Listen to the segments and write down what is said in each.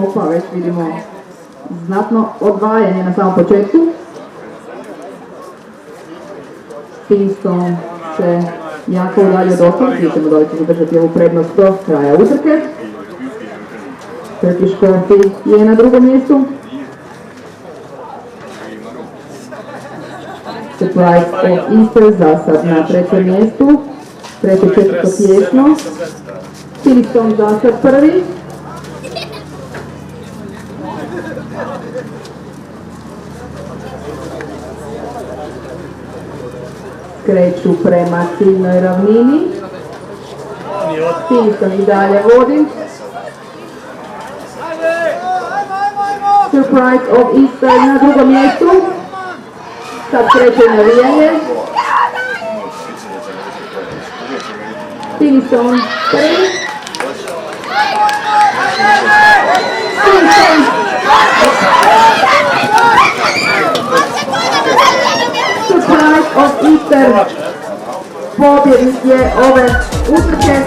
Opa, već vidimo znatno odvajanje na samom početku. Finiston se jako udalje od ostalog, vidimo da će zadržati ovu prednost do kraja utrke. Turkish Coffee je na drugom mjestu. Surprise of Easter za sad na trećem mjestu. Treće, četvrto tjesno. Finiston za sad prvi. Kreću prema ciljnoj ravnini. Finiston i dalje vodi. Surprise of Easter na drugom mjestu. Sad kreće navijanje. Finiston prvi. Surprise of Easter pobjednik je ove utrke.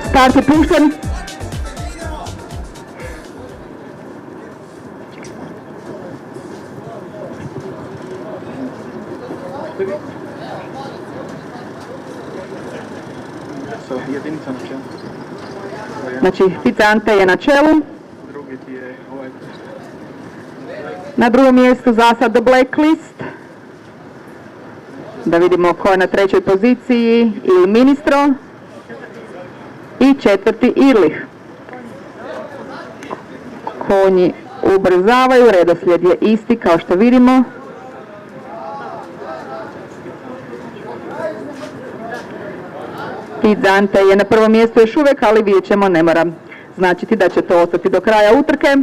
Start je pušten. Znači, Picante je na čelu. Na drugom mjestu za sad The Blacklist. Da vidimo ko je na trećoj poziciji. Il Ministro. I četvrti Irlich. Konji ubrzavaju, redoslijed je isti kao što vidimo. Picante je na prvom mjestu još uvijek, ali vidjet ćemo, ne mora značiti da će to ostati do kraja utrke.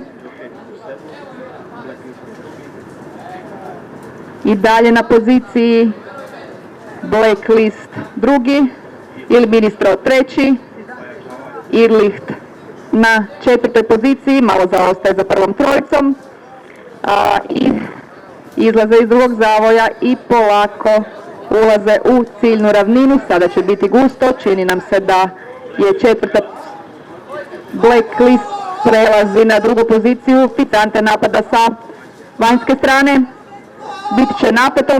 I dalje na poziciji Blacklist drugi, Il Ministro treći, Irlich na četvrtoj poziciji, malo zaostaje za prvom trojicom i izlaze iz drugog zavoja i polako ulaze u ciljnu ravninu. Sada će biti gusto, čini nam se da je četvrta Blacklist prelazi na drugu poziciju. Picante napada sa vanjske strane, bit će napeto.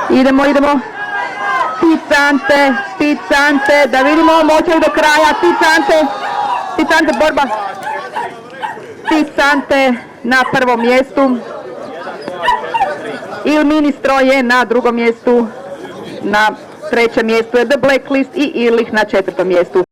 Idemo. Picante, da vidimo moće do kraja. Picante borba. Picante na prvom mjestu. Il Ministro je na drugom mjestu. Na trećem mjestu je The Blacklist i Irlich na četvrtom mjestu.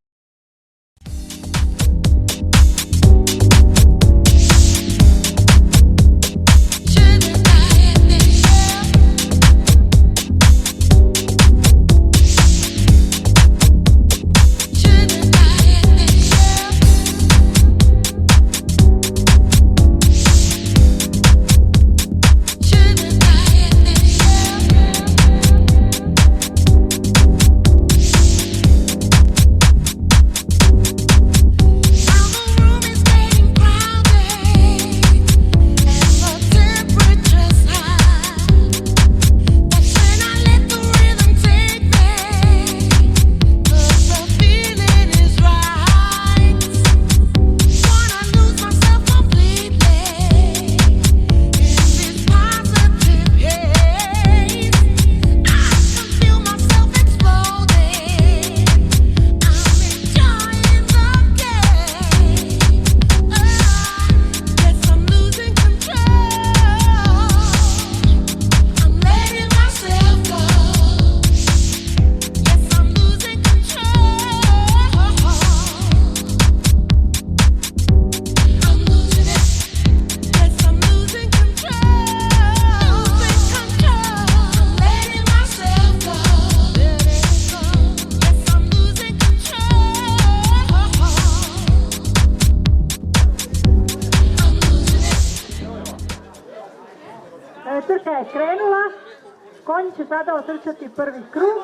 Konji će sada otrčati prvi krug.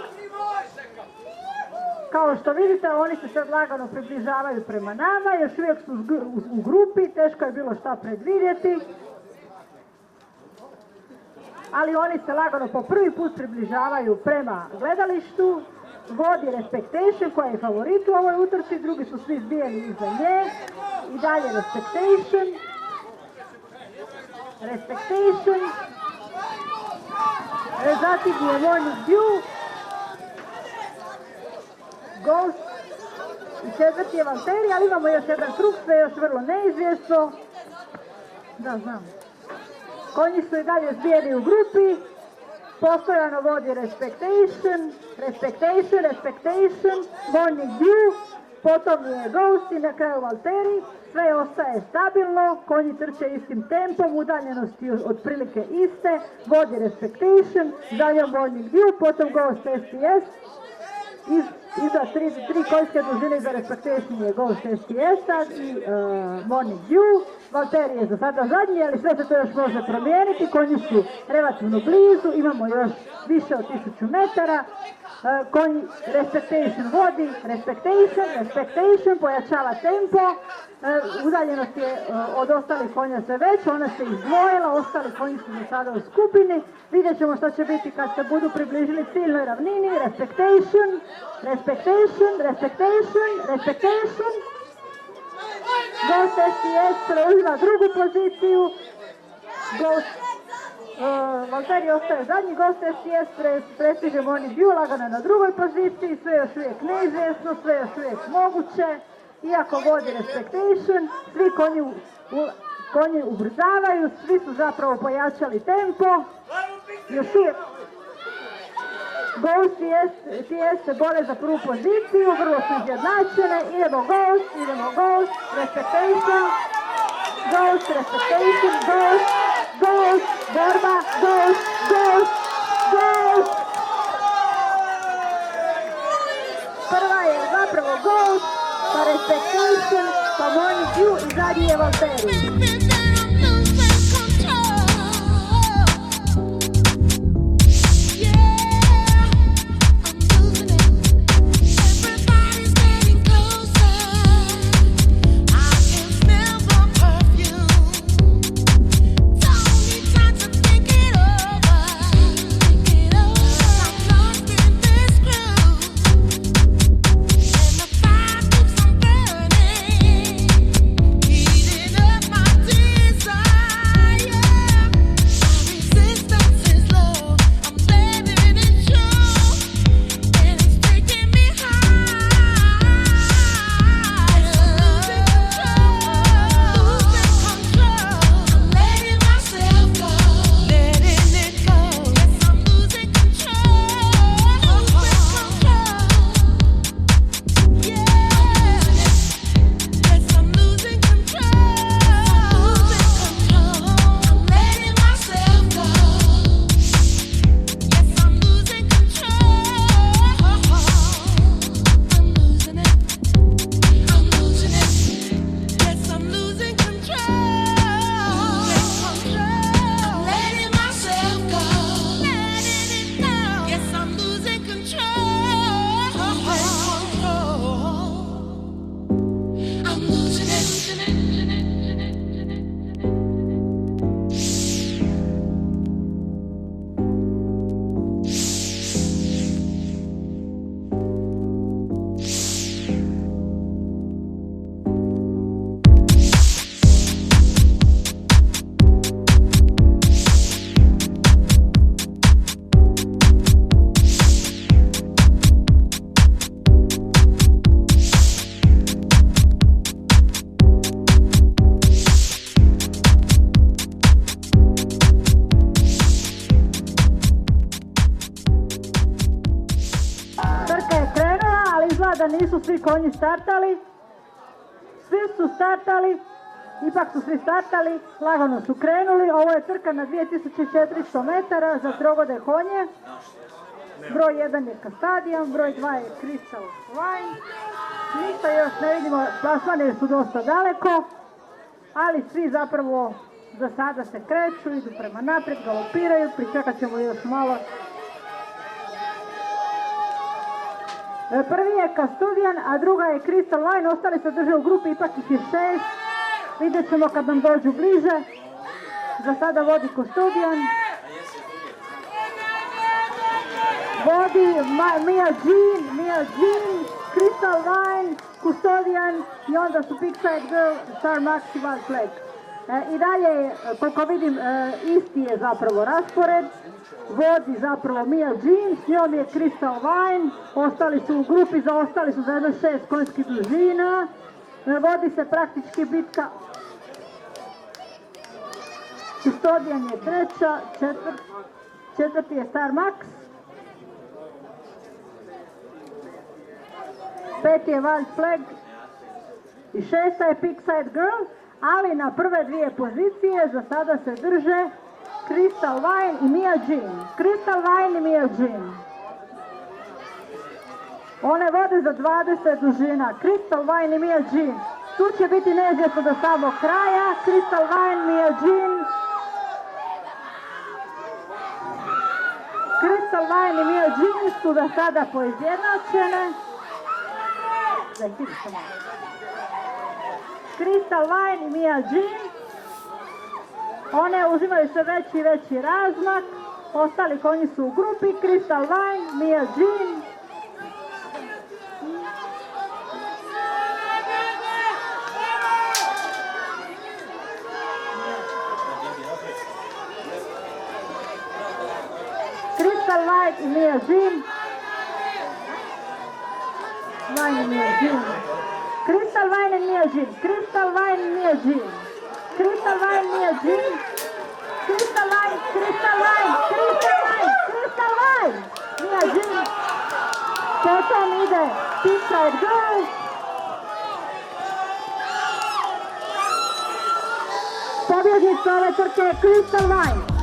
Kao što vidite, oni se sad lagano približavaju prema nama, još uvijek su u grupi, teško je bilo šta predvidjeti. Ali oni se lagano po prvi put približavaju prema gledalištu. Vodi Respektation koja je favorit u ovoj utrci, drugi su svi zbijeni iza nje. I dalje Respektation. Zatim je Morning Dew. Ghost i četvrti je Valtteri, ali imamo još jedan krug, sve još vrlo neizvjesno. Da, znam. Konji su i dalje zbijeni u grupi. Postojano vodi Respektation, Morning Dew, potom je Ghost i na kraju Valtteri. Sve ostaje stabilno, konji trče istim tempom, udaljenosti otprilike iste, vodi Respektation, dalje Morning Dew, potom Ghost STS. Iza tri konjske dužine za Respektation je Ghost STS-a i Morning Dew. Valtteri je za sada zadnji, ali sve se to još može promijeniti. Konji su relativno blizu, imamo još više od 1000 metara. Konji Respektation vodi, Respektation pojačava tempo. Udaljenost je od ostalih konja sve veća, ona se izdvojila, ostali konji su za sada u skupini. Vidjet ćemo što će biti kad se budu približili ciljnoj ravnini. Respektation. Ghost STS preuzima drugu poziciju. Valtteri ostaje zadnji, Ghost STS prestiže Morning Dew lagano na drugoj poziciji, sve još uvijek neizvjesno, sve još uvijek moguće. Iako vodi Respektation, svi konji ubrzavaju, svi su zapravo pojačali tempo. Još uvijek Ghost i STS se bore za prvu poziciju, vrlo su izjednačene. Idemo Ghost, Respektation, borba, Ghost. Prva je zapravo Ghost, pa Respektation, pa Morning Dew i zadnji je Valtteri. Da nisu svi konji startali, svi su startali, ipak su svi startali, lagano su krenuli. Ovo je trka na 2400 metara za trogode konje. Broj 1 je Castadian, broj 2 je Crystal Wine. Ništa još ne vidimo, plasmane su dosta daleko, ali svi zapravo za sada se kreću, idu prema naprijed, galopiraju, pričekat ćemo još malo Prvi je Kastudijan, a druga je Crystal Wine. Ostali se drže u grupi, ipak ih je 6. Vidjet ćemo kad nam dođu bliže. Za sada vodi Kastudijan. Vodi Mia Jean, Crystal Wine, Custodian i onda su Big Side Girl, Star Max i Wild Flag. I dalje, koliko vidim, isti je zapravo raspored. Vodi zapravo Mia Jean, s njom je Crystal Wine, ostali su u grupi, zaostali su za jedno 6 konjskih dužina. Vodi se praktički bitka. Custodian je treća, četvrti je Star Max. Peti je Wild Flag i šesta je Pigside Girl, ali na prve dvije pozicije za sada se drže Crystal Wine i Mia Jean. Crystal Wine i Mia Jean. One vode za 20 dužina. Crystal Wine i Mia Jean. Tu će biti neizvjesno do samog kraja. Crystal Wine, Mia Jean. Crystal Wine i Mia Jean su za sada poizjednačene. Crystal Wine i Mia Jean. One uzimaju sve veći i veći razmak. Ostali konji su u grupi. Crystal Wine, Mia Jean. Crystal Wine i Mia Jean. Wine and Mia Jean. Crystal Wine and Mia Jean. Crystal Wine and Mia Jean. Crystal Wine, Mia Jean. Crystal Wine, Crystal Wine, Crystal Wine, Crystal Wine. Mia Jean. Potom ide Pigside Girl. Pobjednica ove trke je Crystal Wine.